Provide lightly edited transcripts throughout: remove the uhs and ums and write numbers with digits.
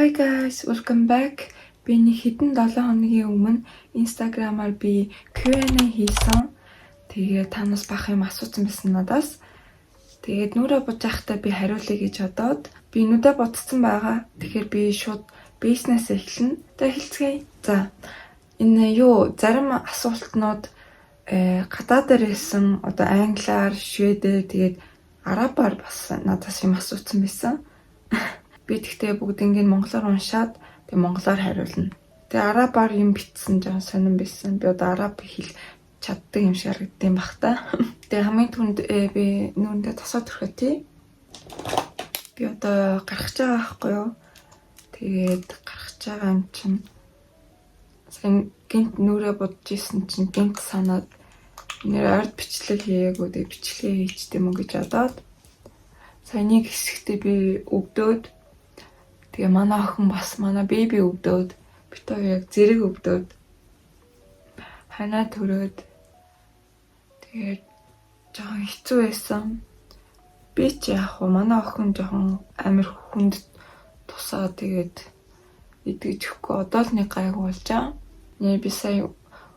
Hi guys, welcome back. Би нэг хэдэн 7 хоногийн өмнө Instagram-аар би Q&A хийсэн. Тэгээд танаас бах юм асуусан байсан надаас. Тэгээд нүрэ бодож байхдаа би хариулъя гэж бодоод би нүдэ бодсон байгаа. Тэгэхээр би шууд бизнес эхэлнэ. Тэ хэлцгээе. За. Энэ зарим асуултнууд гадаадаар хэлсэн одоо англиар, шведээр тэгээд арабаар бас надаас юм асуусан байсан. Би тэгтээ бүгднийг монголоор уншаад тэг монголоор хариулна. Тэг арабаар юм бичсэн жаа сонирн байсан. Би одоо араб хэл чаддаг юм шиг харагдсан бах та. Тэг хамгийн түнд би нүрэндээ тосоод өрхөө тий. Би одоо гарах гэж байгаа байхгүй юу? Тэгээд гарах гэж байгаа юм чинь сайн гинт нүрээ бодож исэн чинь гинт санаад нэр ард бичлэг хийгээгүй тэг бичлэгээ хийчтэй мөн гэж бодоод сайн нэг хэсэгтээ би өвдөөд тэгээ манай охин бас манай беби өвдөөд бит хоёр яг зэрэг өвдөөд ханаа төрөөд тэгээ жоохон хэцүү байсан. Би ч яг хуу манай охин жоохон амир хүнд тусаа тэгээд идэж өгөхгүй одоо л нэг гайг болж байгаа. Би сая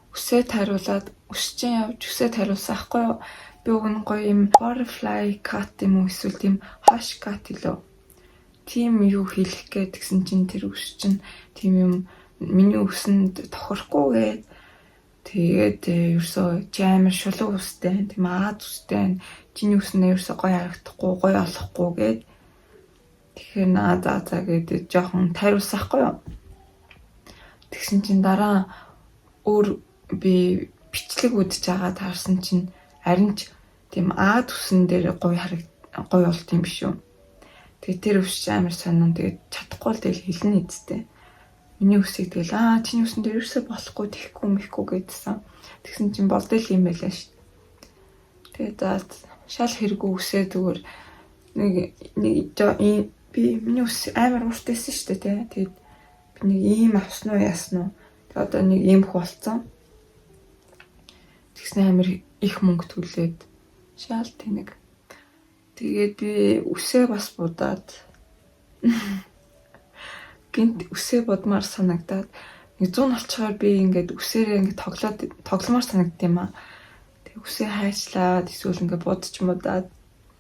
үсээ тариулаад өсчин явж үсээ тариулсан ахгүй юу? Би өгн гоё юм butterfly cut юм уу эсвэл тийм hash cut илүү. Тийм юу хийх гээд гэсэн чинь тэр үс чинь тийм юм миний үсэнд тохирохгүй гээд тэгээд ерөөсөө жамар шулуу үстэй тийм Аз үстэй чиний үснээ ерөөсөө гоё харагдахгүй гоё олохгүй гээд тэгэхээр заа гэдэг жоохон тариулсан хгүй юу. Тэгсэн чинь дараа өөр би бичлэг үзэж байгаа таарсан чинь харин ч тийм Аз үсэн дээр гоё болт юм биш үү. Тэгээ тэр үс амар сонин тэгээд чадахгүй л тэгэл хэлнэ эцтэй. Миний үсийг тэгэл чиний үсэн дээр ерөөсөө болохгүй тэхгүй мэхгүй гэдсэн. Тэгсэн чинь болдол юм байлаа ш. Тэгээд шал хэрэггүй үсээ зүгээр нэг би миний үс амар уртайсан шүү дээ тий. Тэгээд би нэг ийм авсан уу яасан уу. Тэгээд одоо нэг ийм хөө болцсон. Тэгсэн амар их мөнгө төлөөд шал тэнэг. Тэгээд би үсээ бас будаад гинт үсээ бодмаар санагдаад нэг 100 олцохоор би ингээд үсээрээ ингээд тогломоор санагдсан юм аа. Тэг үсээ хайчлаад эсвэл ингээд будч мудаад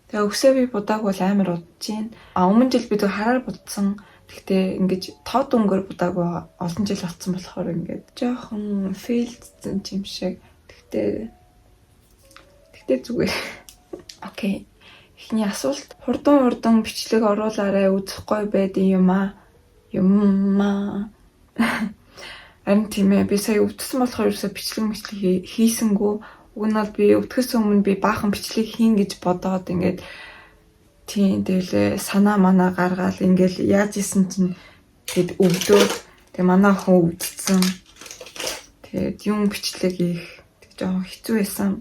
тэг үсээ би будааг бол амар удаж байна. Өмнө жил бид хараар будсан. Тэгтээ ингээд тод өнгөөр будааг олон жил болсон болохоор ингээд жоохон фейлдсэн юм шиг. Тэгтээ зүгээр. Окей. Эхний асуулт хурдан бичлэг оруулаарай үзэхгүй байдсан юм аа. Харин тийм ээ би сая өвдсөн болохоор ерөөсө бичлэг хийсэнгүү. Уг нь бол би өвдөхөөс өмнө би баахан бичлэг хийн гэж бодоод ингээд тийм тэгэл санаа манаа гаргаад ингээд яаж исэн чинь тэгэд өвдөөд тэг манай охин өвдсөн. Тэгээд юм бичлэг хийх тэг жоохон хэцүү байсан.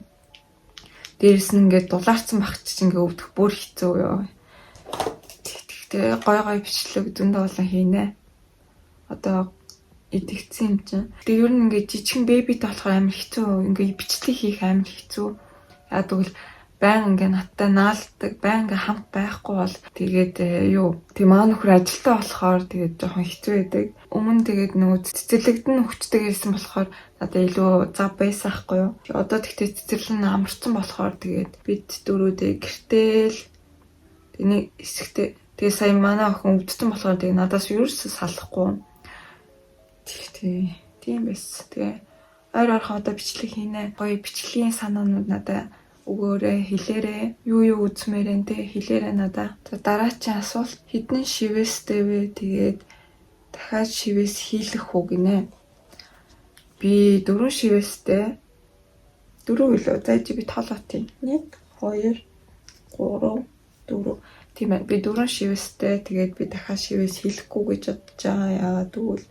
Дээрс нь ингээд дулаарсан багч чинь ингээд өвдөх бүр хэцүү юу. Тэгтээ гой бичлэг зөндөө олон хийнэ. Одоо идэгцсэн юм чинь. Тэгээ ер нь ингээд жижигэн бэбитэй болохоор амар хэцүү. Ингээд бичлэг хийх амар хэцүү. Яа тэгвэл баян ингээд надтай наалдаг, баян ингээд хамт байхгүй бол тэгээд тийм аа нөхөр ажилтаа болохоор тэгээд жоохон хэцүү байдаг. Өмнө тэгээд нөгөө цэцэрлэгдэн хүчтэй ирсэн болохоор надад илүү зав байсан хгүй юу. Одоо тэгтээ цэцэрлэг нь амарсан болохоор тэгээд бид дөрүүдээ гэртэл тэний хэсэгтээ тэгээ сая манай охин өвдсөн болохоор тэгээд надаас ерөөсөө салахгүй. Тийм байсан. Тэгээ ойрхон одоо бичлэг хийнэ. Гоё бичлэгийн санаанууд надад өгөөрэй, хэлээрэй. Юу үзмээр энэ тэ хэлээрэй надад. Дараагийн асуулт хэдэн шивэстэй вэ? Тэгээд дахиад шивэс хийлэх үү гинэ. Би 4 шивэстэй 4 үлээ. За чи би тоолоотын. 1 2 3 4 тийм ээ. Би 4 шивэстэй тэгээд би дахиад шивэс хийлэхгүй гэж бодож байгаа. Яагаад гэвэл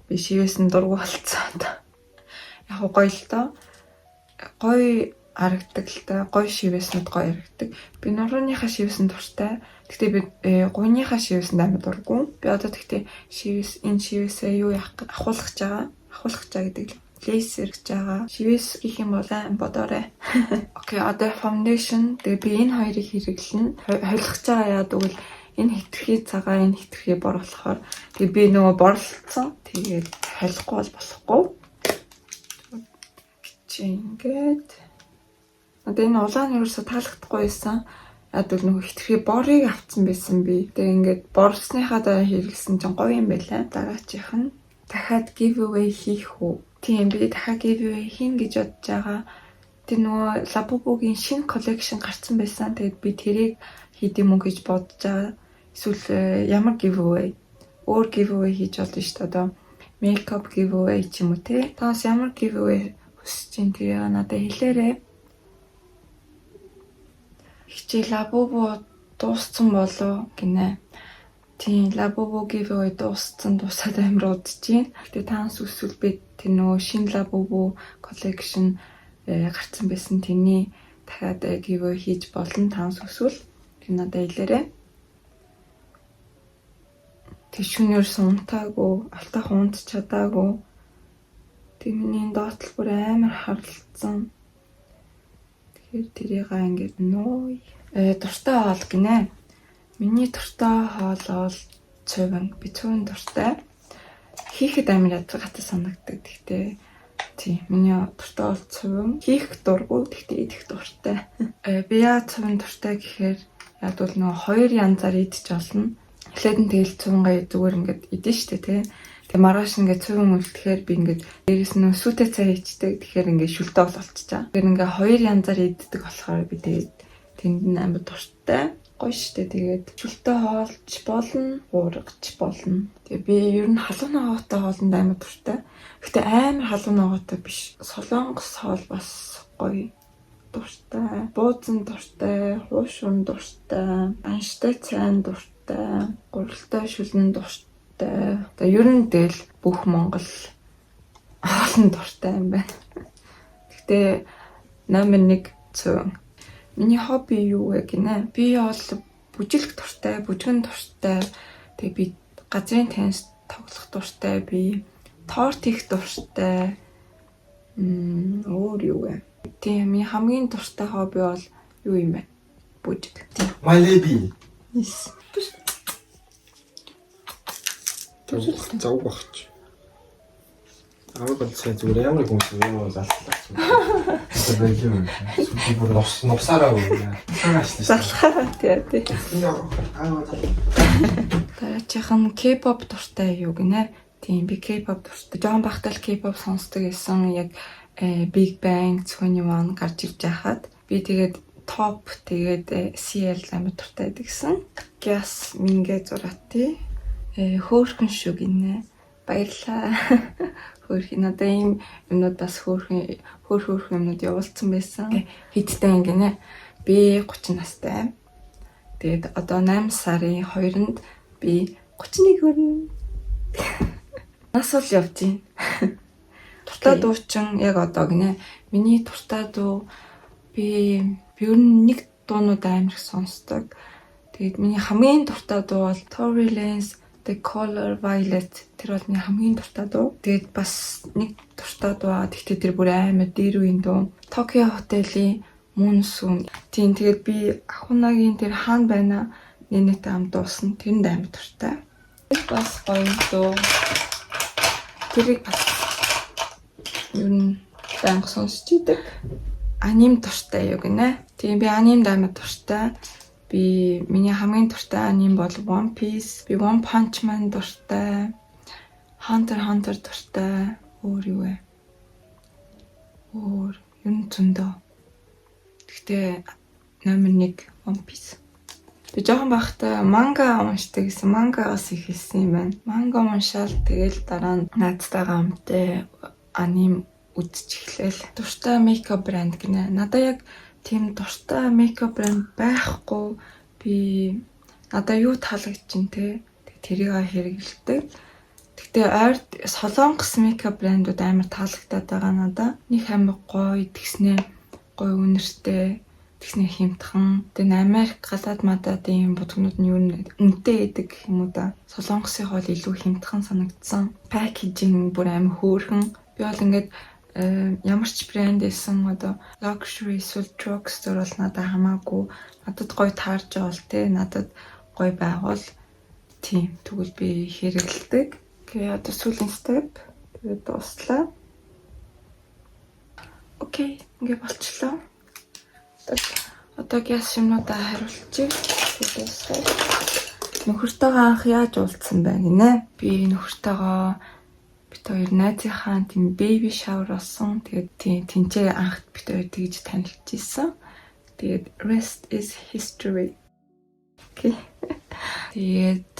би шивэс нь дургу болцсон. Яг гоё л доо. Гоё харагдаг л та. Гоё шивэснүүд гоё харагдаг. Би нурууныхаа шивэсэн дуртай. Гэхдээ би гуйныхаа шивэсэнд амар дурггүй. Би одоо тэгтээ энэ шивэсээ юу ахуулах гэж байгаа. Ахуулах гэдэг л лейсер гэж байгаа. Шивэс гэх юм бол бодоорой. Окей, одоо foundation. Тэгээ би энэ хоёрыг хэрэглэнэ. Холих гэж байгаа яа гэвэл энэ хитрхи цагаан, энэ хитрхи бор болохоор тэгээ би нөгөө борлцсон. Тэгээд холихгүй бол болохгүй. Чи ингээд одоо энэ улааны ерөөсө таалагдахгүй байсан. Яг л нөгөө хитрхи борыг авсан байсан би. Тэгээ ингээд борлсныхаа дараа хэрэглэсэн чинь гоё юм байлаа. Дараачих нь дахиад giveaway хийх үү? Тийм, би дахиад giveaway хийн гэж бодож байгаа. Тэр нөгөө Labubu-гийн шинэ collection гарсан байсан. Тэгээд би тэрийг хийдэм үү гэж бодож байгаа. Эсвэл ямар giveaway? Өөр giveaway хийж болно шүү дээ. Одоо makeup giveaway ч юм уу те. Таас ямар giveaway хүсэж чинь тэрийг надад хэлээрэй. Хичээл Labubu дууссан болов гинэ. Тийм, Labubu giveaway дуусаад амар удаж байна. Гэтэ таанс үсвэл би тэр нөгөө шинэ Labubu collection гарсан байсан. Тэрний дахиад giveaway хийж болно. Таанс үсвэл тэр надад хэлээрэй. Тэг шүнээр унтаагүй, алтайхан унт чадаагүй. Тэг миний доотл бүр амар харлцсан. Тэгэхээр тэрийг ингээд нөө дуртай хоол гинэ. Миний дуртай хоол бол цувин. Би цувин дуртай. Хийхэд амар ядгатай санагддаг. Тэгтээ тийм, миний дуртай бол цувин. Хийх дургүй, тэгтээ идэх дуртай. Би яа цувин дуртай гэхээр яг бол нөгөө хоёр янзаар идэж болно. Эхлээд нь тэгэл цувингаа зүгээр ингээд идэн штэ тий. Тэгээ маргааш ингээд цувин үлдэхээр би ингээд дээрээс нь сүтэ цай хийчдэг. Тэгэхээр ингээд шүлтэ болчихчаа. Тэгэхээр ингээд хоёр янзаар иддэг болохоор би тэгээд тэнд нь амар дуртай. Гоё штэ. Тэгээд шүлтэ хоолч болно, уургач болно. Тэгээ би ер нь халуун ногоотой хоолнд амар дуртай. Гэхдээ амар халуун ногоотой биш. Солонгос хоол бас гоё дуртай. Буузан дуртай, хуушуун дуртай, анштай цайн дуртай, гуралтай шүлэн дуртай. Одоо ер нь тэгэл бүх Монгол хоолн дуртай юм байна. Гэхдээ номер 1 цувин. Миний хобби юу вэ гинэ? Би бол бүжиглэх дуртай, бүжгэн дуртай. Тэгээ би газрын теннис тоглох дуртай. Би торт хийх дуртай. Өөр юу вэ? Тийм, миний хамгийн дуртай хобби бол юу юм бэ? Бүжиг. My baby. Yes. Зав багч. Аваад бол сая зүгээр ямар хүмүүс юм бол алтлаа. Тэр юм. Сүлжээ бүр нусаараа үгүй. Залхаа тий. Дараачих нь K-pop дуртай юу гинэ? Тийм, би K-pop дуртай. Жоон бахтал K-pop сонсдог гэсэн яг Big Bang, 21 гарч ирж байхад би тэгээд Top тэгээд CL амар дуртай гэсэн. Gas мингэ зураатай. Хөөхөн шүү гинэ. Баярлаа. Хөөхөн одоо ийм юмнууд бас хөөхөн юмнууд явуулсан байсан. Хэдтэй гинэ. Би 30 настай. Тэгээд одоо 8 сарын 2-нд би 31 хүрнэ. Нас бол явж байна. Дуртай дуучин яг одоо гинэ. Миний дуртай дуу би ер нь нэг дуунууд амар их сонсдог. Тэгээд миний хамгийн дуртай дуу бол Tory Lanez The Color Violet. Тэр бол миний хамгийн дуртай дуу. Тэгээд бас нэг дуртай дуу. Тэгтээ тэр бүр амар дээр үеийн дуу. Tokyo Hotel-ийн Moon Soon. Тийм, тэгээд би Ахунагийн тэр хаан байна. Нэнэтэй хамт дуусан. Тэрэнд амар дуртай. Бас гоё дуу. Тэрийг бас ер нь банк сонсч идэг. Аним дуртай юу гинэ? Тийм, би анимд амар дуртай. Би миний хамгийн дуртай аним бол One Piece. Би One Punch Man дуртай. Hunter x Hunter дуртай. Өөр юу вэ? Өөр ер нь зөндөө. Гэхдээ номер 1 One Piece. Би жоохон байхдаа манга уншдаг гэсэн. Мангагаас их хэлсэн юм байна. Манга уншаал тэгэл дараа нь наадтайгаа хамтаа аним үзэж эхлэв. Дуртай мейкап брэнд гинэ. Надаа яг тийм дуртай мейкап брэнд байхгүй. Би надаа юу таалагдчихэв те. Тэрийг хэрэгэлдэг. Гэхдээ ойр солонгос мейкап брэндүүд амар таалагдаад байгаа надаа. Нэг амар гоё, тэгснэ гоё үнэртэй, тэгснэ хямдхан. Тэгээ Америк гадаад мададын будгнууд нь юу үнэтэй идэг гэх юм уу да. Солонгосынх бол илүү хямдхан санагдсан. Пакэжинг бүр амар хөөрхөн. Би бол ингээд ямар ч брэнд байсан одоо luxury эсвэл drugstore бол надад хамаагүй. Надад гоё таарж байгаа бол те. Надад гоё байгуул. Тийм. Тэгвэл би хэрэгэлдэг. Окей, одоо сүүлийн step. Тэгээд дуслаа. Окей, ингээ болчлоо. Одоо гяс шимнуудаа хариулчих. Тэгээсээ. Нөхөртөөгөө анх яаж уулзсан бэ гинэ? Би нөхөртөөгөө бид хоёр найзынхаа тийм baby shower болсон. Тэгээд тийм тэнцээ анх бид хоёр тэгж танилцж ирсэн. Тэгээд rest is history. Окей. Тэгээд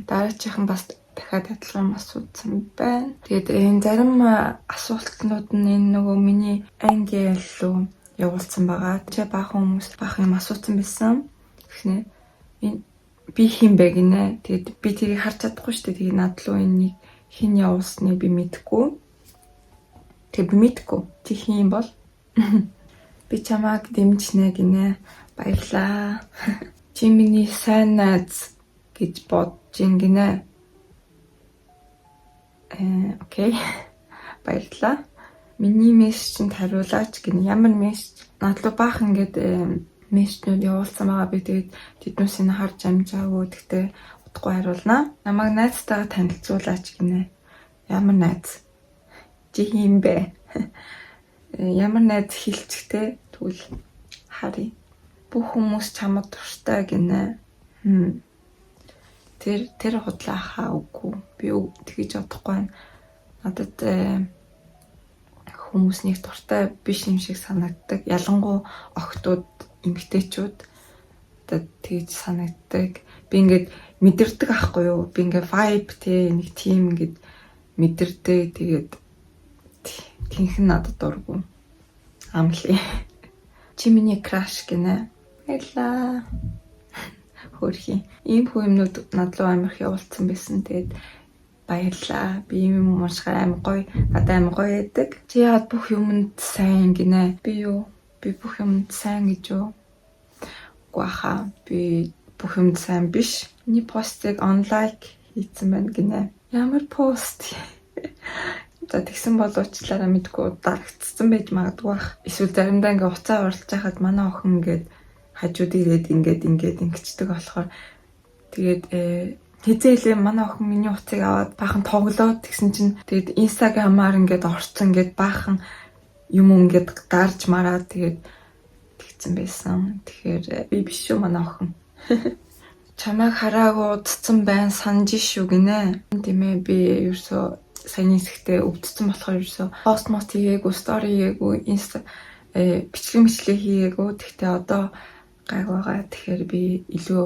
дараачихан бас дахиад адилхан асуусан байна. Тэгээд энэ зарим асуултнууд нь энэ нөгөө миний англи руу явуулсан байгаа. Тэ баахан хүмүүс баахан юм асуусан байсан. Тэгснэ энэ би хин бэ гинэ. Тэгээд би тэрийг харж чадахгүй шүү дээ. Тэгээд над руу энийг хин явуулсныг би мэдэхгүй. Тэгээд би мэдэхгүй. Чи хин бол би чамайг дэмжнэ гинэ. Баярлаа. Чи миний сайн найз гэж бодож гинэ. Окей. Баярлалаа. Миний мессежинд хариулаач гинэ. Ямар мессеж? Надлуу баах ингээд мессежнүүд явуулсан байгаа. Би тэгээд тэднээс нь харж амжаагүй. Тэгтээ удахгүй хариулнаа. Намайг найзтайгаа танилцуулаач гинэ. Ямар найз? Чи хин бэ? Ямар найз хэлчихтэй. Тэгвэл харъя. Бүх хүмүүс чамд дуртай гинэ. Тэр худлаа хаа үгүй. Би тэгэж бодохгүй байна. Надад хүмүүс нэг дуртай биш юм шиг санагддаг. Ялангуяа охтууд, эмэгтэйчүүд одоо тэгж санагддаг. Би ингээд мэдэрдэг аахгүй юу? Би ингээд vibe те нэг team ингээд мэдэрдэг. Тэгээд тэнхэн надад дурггүй. Амлий. Чи миний crush гинэ. Баярлаа. Хөрхи. Ийм хүмүүнүүд над руу амирх явуулсан байсан. Тэгээд баярлаа. Би юм уушгаа аим гоё. Надад аим гоё яадаг. Чи яад бүх юмд сайн гинэ. Би юу? Би бүх юмд сайн гэж юу? Гуаха. Би бүх юмд сайн биш. Миний постыг unlike хийсэн байна гинэ. Ямар пост? За тэгсэн бол уучлаарай мэдгүй дарагдсан байж магадгүй бах. Эсвэл заримдаа ингээ уцаа уралж байхад манай охин ингээд хажууд ирээд ингээд ингэчдэг болохоор тэгээд хизээлээ манай охин миний уцыг аваад баахан тоглоод тэгсэн чинь тэгээд инстаграмаар ингээд орцсон ингээд баахан юм ингээд гарч мараад тэгээд тэгсэн байсан. Тэгэхээр би биш шүү манай охин. Чамайг хараагүй удцсан байна санаж шүү гинэ. Тийм ээ би ерөөсөө саяны хэсэгтээ өвдсөн болохоор ерөөсөө пост мост хийгээгүй, стори хийгээгүй, инста бичлэг хийгээгүй. Тэгтээ одоо гайгаагаа тэгэхээр би илүү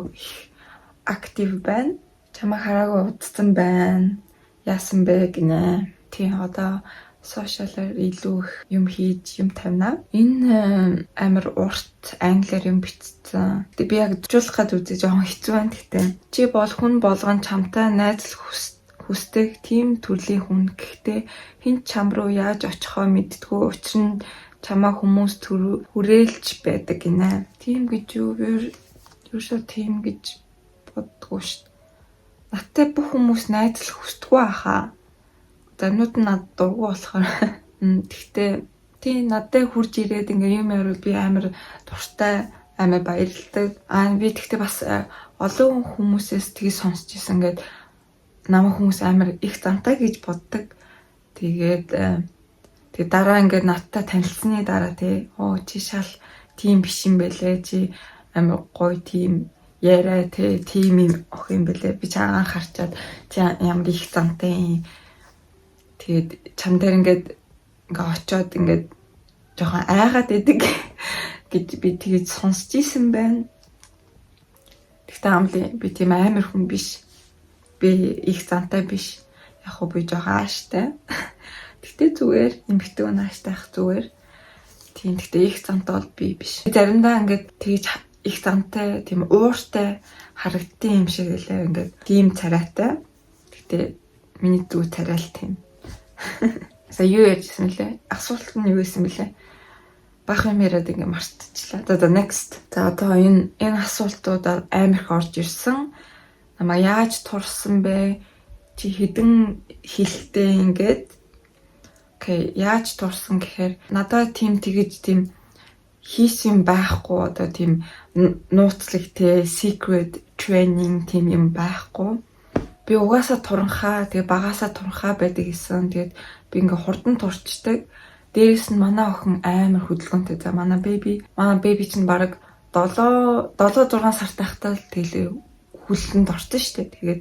актив байна. Чамайг хараагүй удцсан байна. Яасан бэ гинэ. Тийм одоо сошиалаар илүү их юм хийж юм тавина. Энэ амар урт англиар юм бичсэн. Тэг би яг дуулах гад үзэж жоохон хэцүү байна гэхдээ. Чи бол хүн болгон чамтай найзлах хүсдэг тийм төрлийн хүн. Гэхдээ хэн чам руу яаж очихоо мэддэггүй. Учир нь чамаа хүмүүс хүрээлж байдаг гинэ. Тийм гэж юу? Ерөөсөө тийм гэж боддгоо шүү. Надтай бүх хүмүүс найзлах хүсдэггүй ахаа. Зарнууд нь над дургу болохоор. Гэхдээ тийм надтай хурж ирээд ингээ юм ярил би амар дуртай, амар баярлдаг. Би тэгтээ бас олон хүмүүсээс тгий сонсч ирсэн ингээд намайг хүмүүс амар их зантай гэж боддог. Тэгээд дараа ингээд надтай танилцсны дараа чи шал тийм биш юм бэлээ. Чи амар гоё тийм яриа тийм юм ох юм бэлээ. Би чаагаан харчаад чи ямар их зантай. Тэгээд чам дээр ингээд очиод ингээд жоохон айгаад идэг гэж би тэгээд сонсч ийсэн байна. Тэгтээ амлий би тийм амар хүн биш. Би их зантай биш. Яг хөө би жоохон ааштай. Тэгтээ зүгээр эмхтэн нааштай зүгээр. Тийм тэгтээ их зантай бол би биш. Заримдаа ингээд тэгж их зантай тийм ууртай харагдсан юм шиг лээ ингээд тийм царайтай. Тэгтээ миний зүг царай л тийм. За юу ярьжсэн лээ? Асуулт нь юу байсан бэлээ? Бах юм яриад ингээ мартчихлаа. За next. За одоо энэ асуултуудаар амар их орж ирсэн. Намаа яаж турсан бэ? Чи хэдэн хилтэй ингээд. Окей, яаж турсан гэхээр надад тийм тэгэж тийм хийсэн байхгүй одоо тийм нууцлаг те secret тренинг тийм юм байхгүй. Би угаасаа туранхаа, тэгээ багаасаа туранхаа байдаг гэсэн. Тэгээд би ингээ хурдан турчдаг. Дээрээс нь манай охин амар хөдөлгөөнтэй. За манай беби чинь бараг 7 6 сартай хахтаа л тэгэл хүлтэнд орсон шүү дээ. Тэгээд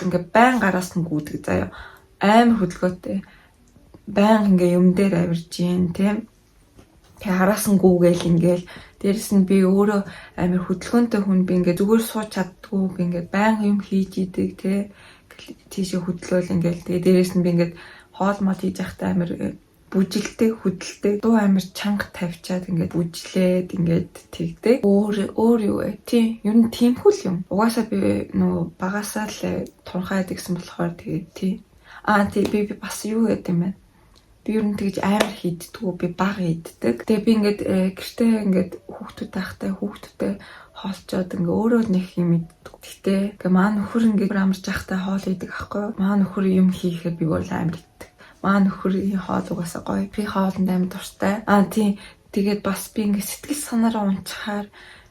ингээ байн гараас нь гүйдэг заяа. Амар хөдөлгөөтэй. Байн ингээ юм дээр авирж гин тийм. Тэгээ араас нь гүүгээл ингээл дээрэс нь би өөрөө амар хөдөлгөөнтэй хүн би ингээ зүгээр сууч чаддгүй би ингээ байн юм хийж идэг тий. Тийшээ хөдлөөл ингээл тэгээ дээрэс нь би ингээ хоол мод хийж явахдаа амар бүжилтэй хөдөлтэй дуу амар чанга тавьчаад ингээд бүжлээд ингээд тэгдэг. Өөр юу вэ? Тий, ер нь тиймхүү л юм. Угаасаа би нөө багасаа л турхаа гэдгсэн болохоор тэгээ тий. Тий би бас юу гэдэг юм бэ? Би ер нь тэгж амар хийддгүү би бага иддэг. Тэгээ би ингээд гэртээ ингээд хүүхдүүд тахтай хүүхдүүдтэй хоолцоод ингээ өөрөө нэг юм иддэг. Гэтэ ингээ маа нөхөр ингээ амарч явахтай хоол идэг аахгүй. Маа нөхөр юм хийхэд би бол амар иддэг. Маа нөхөрийн хоол угаасаа гоё. Би хоолнд амар дуртай. Тийм. Тэгээд бас би ингээ сэтгэл санаараа унчхаар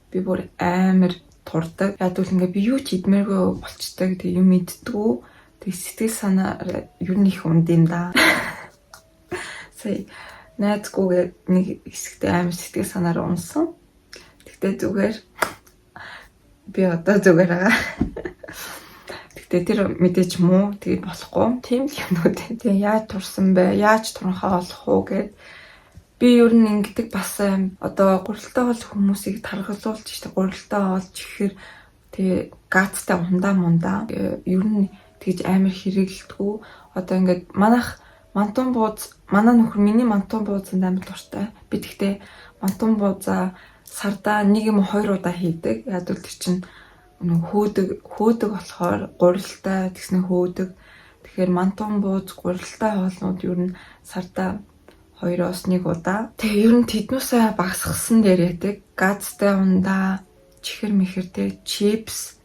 би бүр амар турдаг. Яг л ингээ би юу ч идмээргүй болчдаг. Тэг юм иддэггүй. Тэг сэтгэл санаа ер нь их унд юм да. Сая найзгүйгээ нэг хэсэгтээ амар сэтгэл санаараа унсан. Тэгтээ зүгээр би одоо зүгээр байгаа. Тэгтээ тэр мэдээж муу тэгээд болохгүй. Тийм л юмнууд. Тэгээ яаж турсан бэ? Яаж туранхаа олох уу гэд би ер нь ингэдэг бас одоо гурилтай бол хүмүүсийг таргалуулж штэ гурилтай олж ихээр тэгээ гацтай ундаа ер нь тэгж амар хэрэгэлдэггүй. Одоо ингээд мантун бууз манай нөхөр миний мантун буузанд амар дуртай. Би тэгтээ мантун буузаа сардаа 1 юм 2 удаа хийдэг. Яг л тэр чинь хөөдөг болохоор гурилтай тэгснэ хөөдөг. Тэгэхээр мантун бууз гурилтай хоолнууд ер нь сардаа 2-оос 1 удаа. Тэгээ ер нь тэднүүсээ багасгасан дээр яадаг. Газтай ундаа, чихэр мэхэртэй чипс,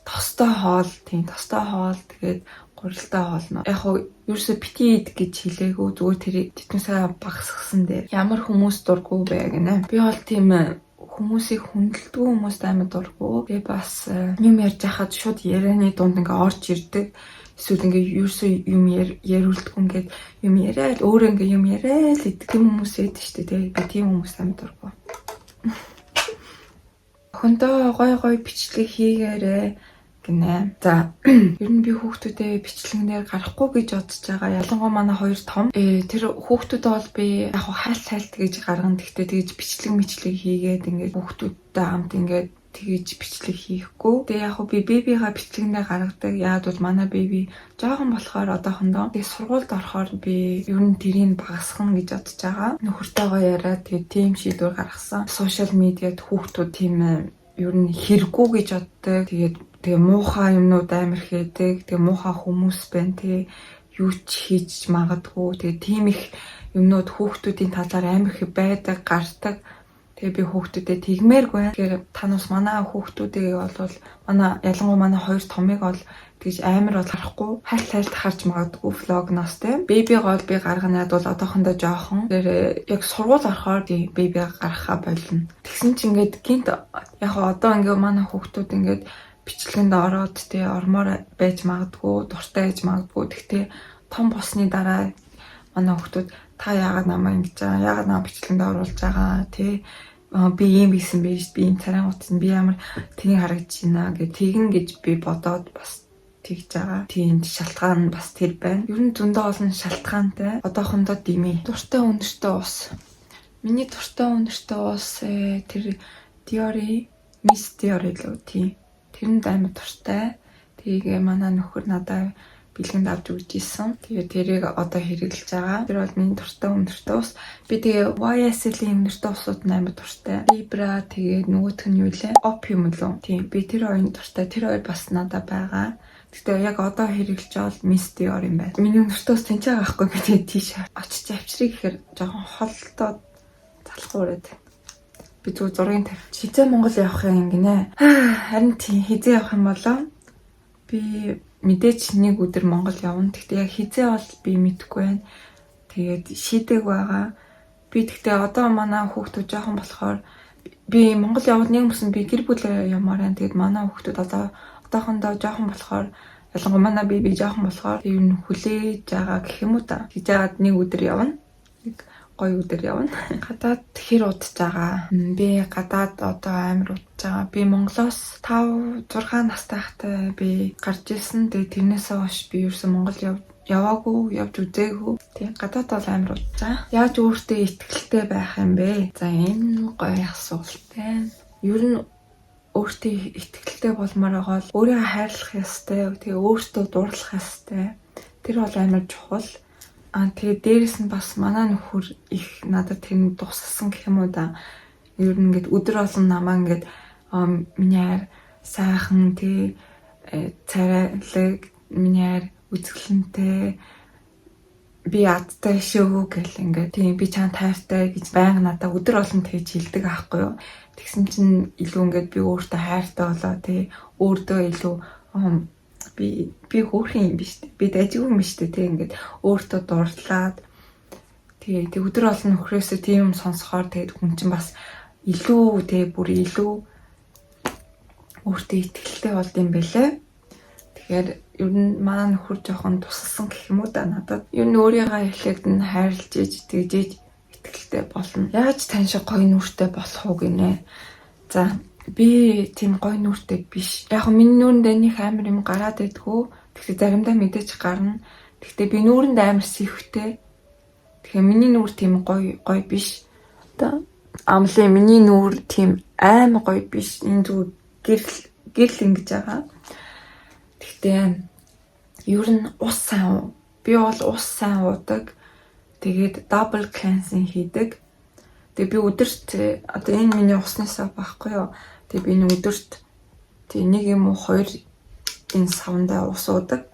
тостой хоол, тэгээд гурилтай хоолно. Яг хоо ерөөсө бити ид гэж хэлээгүү зүгээр тэрийг тэднээсээ багасгасан дээр ямар хүмүүс дурггүй бэ гинэ. Би бол тийм хүмүүсийг хүндэлдэг хүмүүст амар дурггүй. Тэгээ бас юм ярьж хахад шууд ярианы дунд ингээ орж ирдэг. Эсвэл ингээ ерөөсө юм яриулдаг ингээд юм яриад өөрөө ингээ юм яриад л идэг хүмүүс байдаг шүү дээ. Тэгээ би тийм хүмүүс амар дурггүй. Охинтой гой бичлэг хийгээрээ гинэ. За ер нь би хүүхдүүдээ бичлэгнээр гарахгүй гэж бодож байгаа. Ялангуяа манай хоёр том. Тэр хүүхдүүдээ бол би яг хайлт гэж гаргана. Тэгтээ тэгж бичлэг хийгээд ингээд хүүхдүүдтэй хамт ингээд тэгж бичлэг хийхгүй. Тэгээ яг би бебигаа бичлэгнээр гаргадаг. Яг бол манай беби жоохон болохоор одоохондоо тэгээ сургуульд орохоор би ер нь тэрийг багасгах гэж бодож байгаа. Нөхөртөөгөө яриад тэгээ тийм шийдвэр гаргасан. Сошиал медиад хүүхдүүд тийм ер нь хэрэггүй гэж боддог. Тэгээ муухай юмнууд амар хийдэг. Тэгээ муухай хүмүүс байна. Тэгээ юу ч хийж магадгүй. Тэгээ тийм их юмнууд хүүхдүүдийн талаар амар их байдаг, гардаг. Тэгээ би хүүхдүүдэд тэгмээргүй. Тэгэхээр та нас манай хүүхдүүдээ бол ялангуяа манай хоёр томыг бол тэгж амар бол харахгүй. Хайлт харж магадгүй влогноос тийм. Бебиг бол би гарганаад бол одоохондоо жоохон. Тэр яг сургууль орохоор бебиг гаргахаа болно. Тэгсэн чинь ингээд гинт яг одоо ингээд манай хүүхдүүд ингээд бичлэгэнд ороод тий ормоор байж магадгүй, дуртай байж магадгүй. Тэгтээ том болсны дараа манай хүүхдүүд та яагаад намайг ингэж байгаа? Яагаад намайг бичлэгэнд оруулж байгаа? Тий би ийм бисэн байж би энэ царай утсан би ямар тийг харагдаж байна тэгэн гэж би бодоод бас тэгж байгаа. Тийм шалтгаан бас тэр байна. Ер нь зөндөө олон шалтгаантай. Одоохондоо дими. Дуртай өнөртэй ус. Миний дуртай өнөртэй ус тэр Dior Miss Dior л үү? Тэрэнд амар дуртай. Тэгээ манай нөхөр надад бэлгэнд авч өгч ирсэн. Тэгээ тэрийг одоо хэрэглэж байгаа. Тэр бол миний дуртай өнөртэй ус. Би тэгээ YSL-ийн өнөртэй усууд амар дуртай. Libra тэгээ нөгөөх нь юу лээ? Opium лөө. Тийм би тэр хоёрын дуртай. Тэр хоёр бас надад байгаа. Тэгтээ яг одоо хэрэглэж байгаа Miss Dior юм байна. Миний өнөртэй ус тэнцээ байхгүй би тэгээ тийш очиж авчрыг гэхээр жоохон холдоод залахгүй ураад. Би зүгээр зургийг тавь. Хизээ Монгол явах юм гинэ. Харин тийм хизээ явах юм болоо. Би мэдээч нэг өдөр Монгол явна. Тэгтээ яг хизээ бол би мэдэхгүй байна. Тэгээд шийдэг байгаа. Би тэгтээ одоо манай хүүхдүүд жоохон болохоор би Монгол яваад нэг юмсан би гэр бүлээ ямаар байна. Тэгээд манай хүүхдүүд одоохондоо жоохон болохоор ялангуяа манай би жоохон болохоор ер нь хүлээж байгаа гэх юм уу та. Хийж яагаад нэг өдөр явна. Нэг гоё өдөр явна. Гадаад хэр удаж байгаа. Би гадаад одоо амар удаж байгаа. Би Монголоос 5 6 настай хахтай би гарч ирсэн. Тэгээд тэрнээсээ хойш би ерөөсөн Монгол яваагүй, явж үзээгүй. Тийм гадаад бол амар удаж байгаа. Яаж өөртөө итгэлтэй байх юм бэ? За энэ гоё асуулт байна. Ер нь өөртөө итгэлтэй болмоор байгаа бол өөрийгөө хайрлах ёстой. Тэгээ өөртөө дурлах ёстой. Тэр бол амар чухал. Тэгээ дээрэс нь бас манай нөхөр их надад тэр туссан гэх юм уу да. Ер нь ингээд өдөр олон намаа ингээд миний сайхан тий царайлаг миний үзэсгэлэнтэй би адтай шүү гэл ингээд тийм би чам тайвтай гэж байнга надад өдөр олон тэгж хэлдэг аахгүй юу. Тэгсэн чинь илүү ингээд би өөртөө хайртай болоо тий өөртөө илүү би хөөрхөн юм биш үү? Би дайжгүй юм биш үү? Тэг ингээд өөртөө дурлаад тэг өдөр олон нөхрөөсөө тийм юм сонсохоор тэгээд хүн чинь бас илүү тэг бүр илүү өөртөө итгэлтэй болд юм бэлээ. Тэгэхээр ер нь манай нөхөр жоохон тусалсан гэх юм уу да надад. Ер нь өөрийгөө эхлээд нь хайрлж иж тэгжээж итгэлтэй болно. Яаж тань шиг гоё нүртэй болох уу гинэ. За би тийм гоё нүртэй биш. Яг миний нүрэнд нэг амар юм гараад байдгүй. Тэгэхээр заримдаа мэдээж гарна. Гэхдээ би нүрэнд амар сэвхтэй. Тэгэхээр миний нүр тийм гоё биш. Одоо амлын миний нүр тийм амар гоё биш. Энэ зүгээр гэрэл ингэж байгаа. Гэхдээ ер нь ус сайн. Би бол ус сайн уудаг. Тэгээд double cleansing хийдэг. Тэгээ би өдөрт одоо энэ миний усны сав байхгүй юу? Тэгээ би энэ өдөрт нэг юм уу 2 энэ савндаа ус уудаг.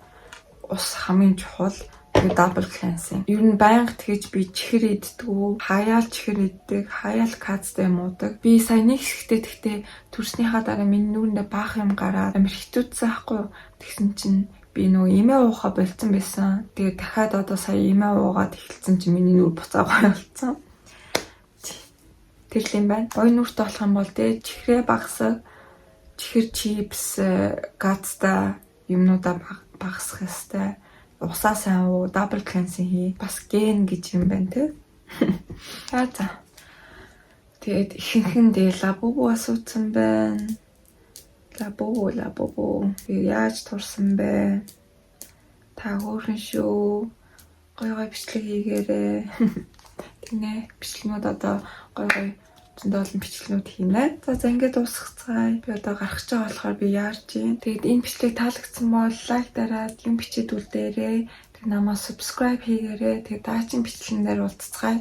Ус хамгийн чухал. Тэгээ double cleansing. Ер нь байнга тэгэж би чихэр иддэггүй. Хаяал чихэр иддэг. Хаяал кацтай юм уудаг. Би сая нэг хэсэгтээ тэгтээ төрснийхаа дараа миний нүрэндээ баах юм гараад амар хитүүцсэн байхгүй юу? Тэгсэн чинь би нөгөө имээ уухаа болцсон байсан. Тэгээ дахиад одоо сая имээ уугаад эхэлсэн чинь миний нүр буцаа гоё болцсон. Тэр л юм байна. Гоё нүртэй болох юм бол чихрээ багасгах, чихэр чипс, газтай юмнуудаа багасгах ёстой. Усаа сайн уу, double cleansing хий. Бас ген гэж юм байна те. За. Тэгээд ихэнхэн лабубу асуусан байна. Лабубу. Яаж турсан бэ? Та хөөрхөн шүү. Гоё бичлэг хийгээрэй. Тэгнэ. Бичлэгнүүд одоо гоё зөндөө олон бичлэгнүүд хийнэ. За ингээд дуусгацгаая. Би одоо гарах гэж байгаа болохоор би яарч юм. Тэгээд энэ бичлэг таалагдсан бол лайк дараад юм бичээд үлдээрэй. Тэгээд намайг subscribe хийгээрэй. Тэгээд даачийн бичлэгнээр уулзцгаая.